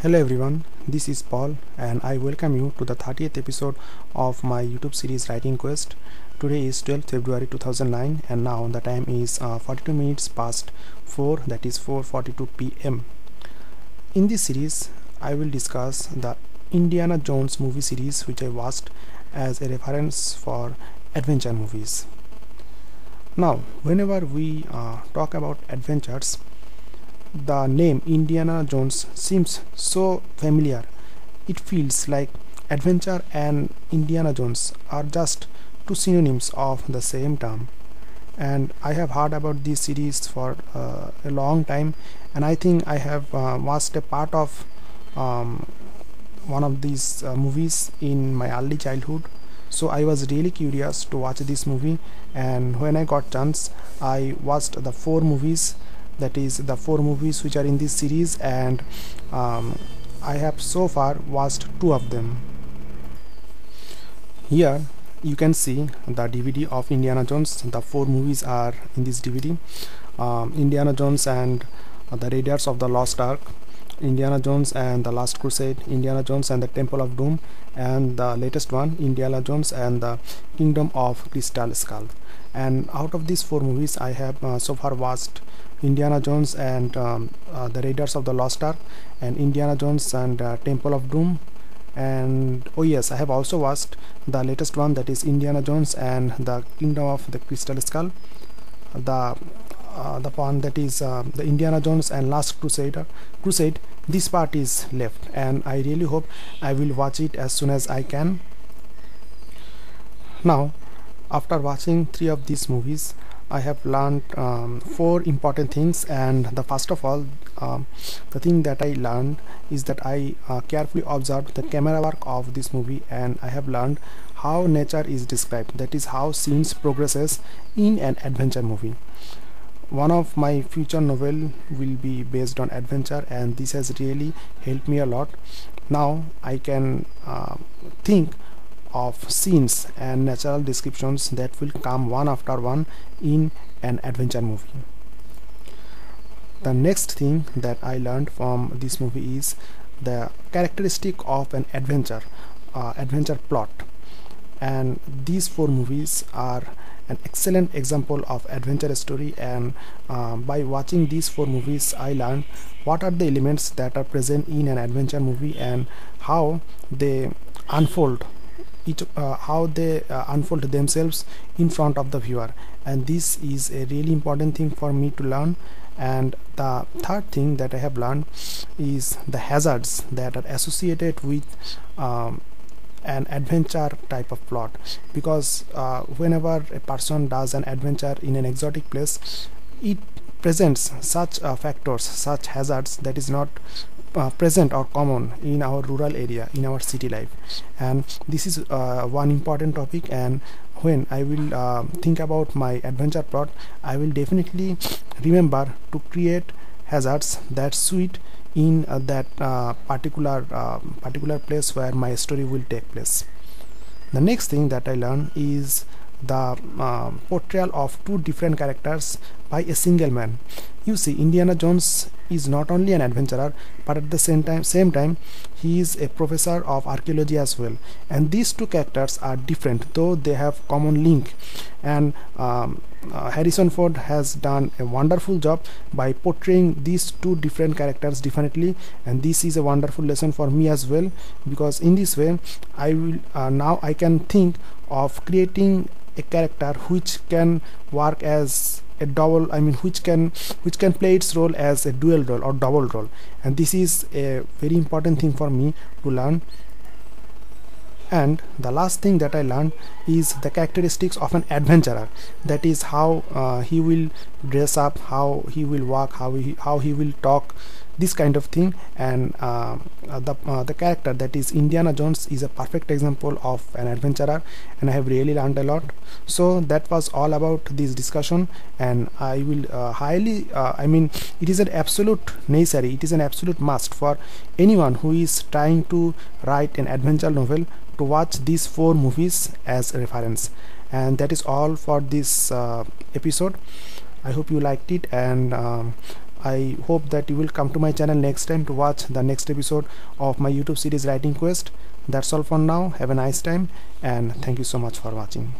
Hello everyone, this is Paul and I welcome you to the 30th episode of my YouTube series Writing Quest. Today is 12th February 2009 and now the time is 42 minutes past 4, that is 4:42 p.m. In this series, I will discuss the Indiana Jones movie series which I watched as a reference for adventure movies. Now, whenever we talk about adventures, the name Indiana Jones seems so familiar. It feels like adventure and Indiana Jones are just two synonyms of the same term. And I have heard about this series for a long time, and I think I have watched a part of one of these movies in my early childhood. So I was really curious to watch this movie, and when I got chance, I watched the four movies, that is the four movies which are in this series, and I have so far watched two of them. Here you can see the DVD of Indiana Jones. The four movies are in this DVD: Indiana Jones and the Raiders of the Lost Ark, Indiana Jones and the Last Crusade, Indiana Jones and the Temple of Doom, and the latest one, Indiana Jones and the Kingdom of Crystal Skull. And out of these four movies, I have so far watched Indiana Jones and the Raiders of the Lost Ark, and Indiana Jones and Temple of Doom, and oh yes, I have also watched the latest one, that is Indiana Jones and the Kingdom of the Crystal Skull. The one that is the Indiana Jones and Last Crusade, this part is left, and I really hope I will watch it as soon as I can. Now, after watching three of these movies, I have learned four important things, and the first of all, the thing that I learned is that I carefully observed the camera work of this movie, and I have learned how nature is described, that is how scenes progresses in an adventure movie. One of my future novel will be based on adventure, and this has really helped me a lot. Now I can think of scenes and natural descriptions that will come one after one in an adventure movie. The next thing that I learned from this movie is the characteristic of an adventure plot, and these four movies are an excellent example of adventure story, and by watching these four movies I learned what are the elements that are present in an adventure movie and how they unfold themselves in front of the viewer, and this is a really important thing for me to learn. And the third thing that I have learned is the hazards that are associated with an adventure type of plot, because whenever a person does an adventure in an exotic place, it presents such factors, such hazards that is not present or common in our rural area, in our city life. And this is one important topic, and when I will think about my adventure plot, I will definitely remember to create hazards that suit in that particular place where my story will take place. The next thing that I learned is the portrayal of two different characters by a single man. You see, Indiana Jones is not only an adventurer, but at the same time he is a professor of archaeology as well, and these two characters are different though they have common link. And Harrison Ford has done a wonderful job by portraying these two different characters differently, and this is a wonderful lesson for me as well, because in this way I will now I can think of creating a character which can work as a double, I mean which can play its role as a dual role or double role, and this is a very important thing for me to learn. And the last thing that I learned is the characteristics of an adventurer, that is how he will dress up, how he will walk, how he will talk, this kind of thing. And the character that is Indiana Jones is a perfect example of an adventurer, and I have really learned a lot. So that was all about this discussion, and I will highly I mean it is an absolute necessary, it is an absolute must for anyone who is trying to write an adventure novel to watch these four movies as a reference. And that is all for this episode. I hope you liked it, and I hope that you will come to my channel next time to watch the next episode of my YouTube series Writing Quest. That's all for now. Have a nice time and thank you so much for watching.